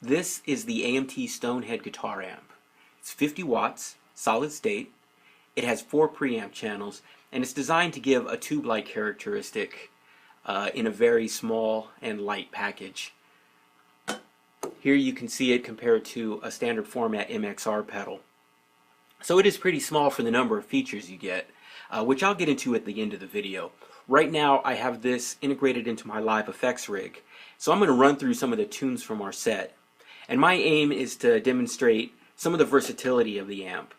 This is the AMT StoneHead guitar amp. It's 50 watts, solid state. It has 4 preamp channels, and it's designed to give a tube-like characteristic in a very small and light package. Here you can see it compared to a standard format MXR pedal. So it is pretty small for the number of features you get, which I'll get into at the end of the video. Right now I have this integrated into my live effects rig, so I'm going to run through some of the tunes from our set. And my aim is to demonstrate some of the versatility of the amp.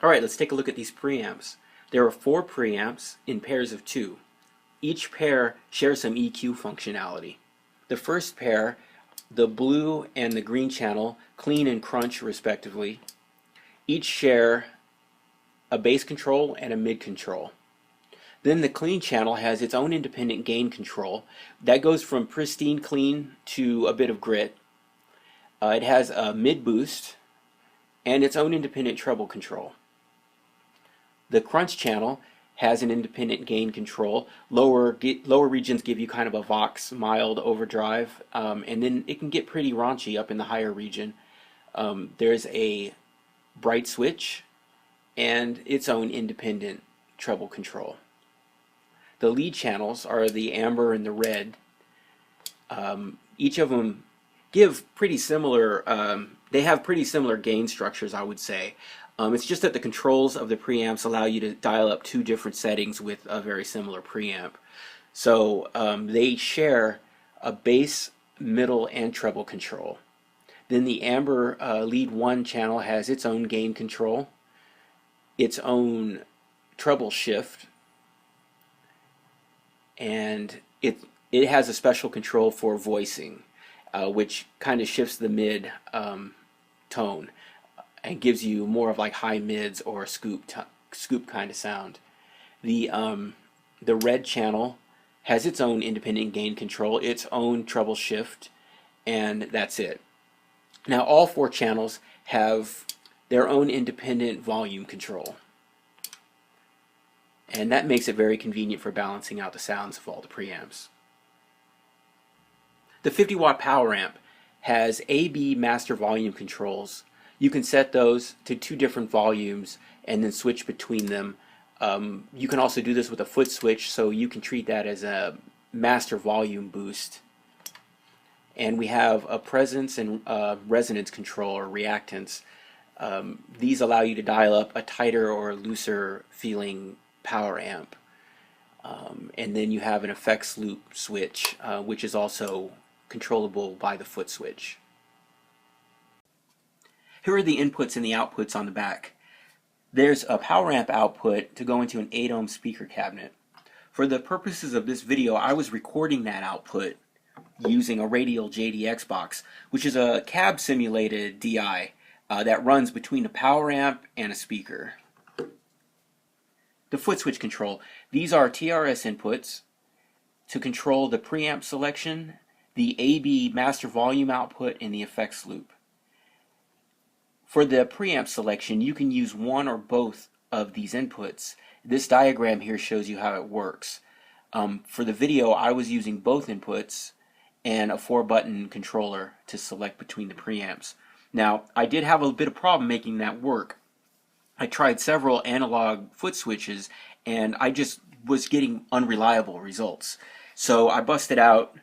Alright, let's take a look at these preamps. There are 4 preamps in pairs of 2. Each pair shares some EQ functionality. The first pair, the blue and the green channel, clean and crunch respectively, each share a bass control and a mid control. Then the clean channel has its own independent gain control. That goes from pristine clean to a bit of grit. It has a mid boost and its own independent treble control. The crunch channel has an independent gain control. Lower regions give you kind of a Vox mild overdrive, and then it can get pretty raunchy up in the higher region. There's a bright switch and its own independent treble control. The lead channels are the amber and the red. Each of them give pretty similar, they have pretty similar gain structures, I would say. It's just that the controls of the preamps allow you to dial up 2 different settings with a very similar preamp. So they share a bass, middle, and treble control. Then the amber lead 1 channel has its own gain control, its own treble shift, and it has a special control for voicing, which kind of shifts the mid tone and gives you more of like high mids or a scoop kind of sound. The red channel has its own independent gain control, its own treble shift, and that's it. Now all 4 channels have their own independent volume control, and that makes it very convenient for balancing out the sounds of all the preamps. The 50-watt power amp has A/B master volume controls. You can set those to 2 different volumes and then switch between them. You can also do this with a foot switch, so you can treat that as a master volume boost. And we have a presence and resonance control or reactance. These allow you to dial up a tighter or looser feeling power amp. And then you have an effects loop switch, which is also controllable by the foot switch. Here are the inputs and the outputs on the back. There's a power amp output to go into an 8-ohm speaker cabinet. For the purposes of this video, I was recording that output using a radial JDX box, which is a cab simulated DI that runs between a power amp and a speaker. The foot switch control. These are TRS inputs to control the preamp selection, the AB master volume output, and the effects loop. For the preamp selection, you can use one or both of these inputs. This diagram here shows you how it works. For the video, I was using both inputs and a 4-button controller to select between the preamps. Now, I did have a bit of problem making that work. I tried several analog foot switches and I just was getting unreliable results. So I busted out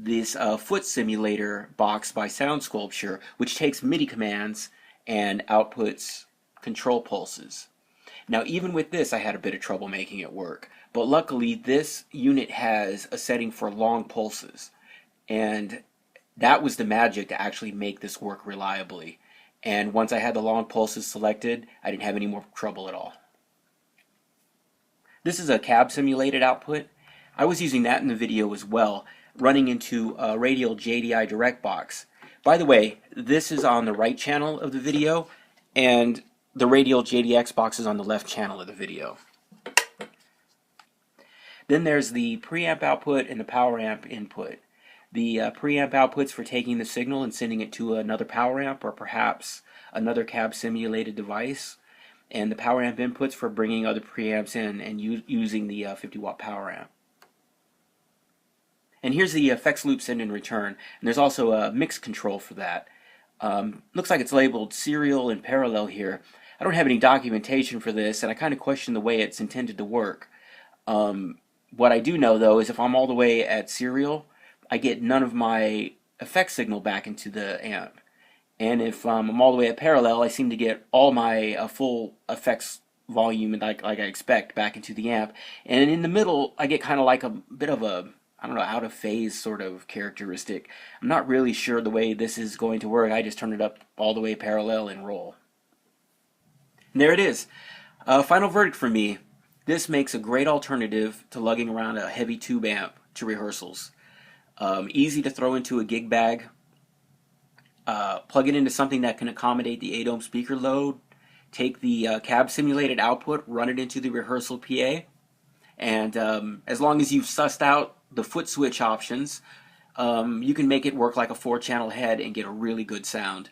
this foot simulator box by Sound Sculpture, which takes MIDI commands and outputs control pulses. Now, even with this, I had a bit of trouble making it work, but luckily this unit has a setting for long pulses, and that was the magic to actually make this work reliably. And once I had the long pulses selected, I didn't have any more trouble at all. This is a cab simulated output. I was using that in the video as well, running into a radial JDI direct box. By the way, this is on the right channel of the video, and the radial JDX box is on the left channel of the video. Then there's the preamp output and the power amp input. The preamp outputs for taking the signal and sending it to another power amp or perhaps another cab simulated device, and the power amp inputs for bringing other preamps in and using the 50-watt power amp. And here's the effects loop send and return, and there's also a mix control for that. Looks like it's labeled serial and parallel here. I don't have any documentation for this, and I kind of question the way it's intended to work. What I do know, though, is if I'm all the way at serial, I get none of my effect signal back into the amp. And if I'm all the way at parallel, I seem to get all my full effects volume like I expect back into the amp. And in the middle, I get kind of like a bit of a, I don't know, out of phase sort of characteristic. I'm not really sure the way this is going to work. I just turn it up all the way parallel and roll. And there it is. Final verdict for me. This makes a great alternative to lugging around a heavy tube amp to rehearsals. Easy to throw into a gig bag. Plug it into something that can accommodate the 8-ohm speaker load. Take the cab simulated output, run it into the rehearsal PA. And as long as you've sussed out the foot switch options, you can make it work like a 4-channel head and get a really good sound.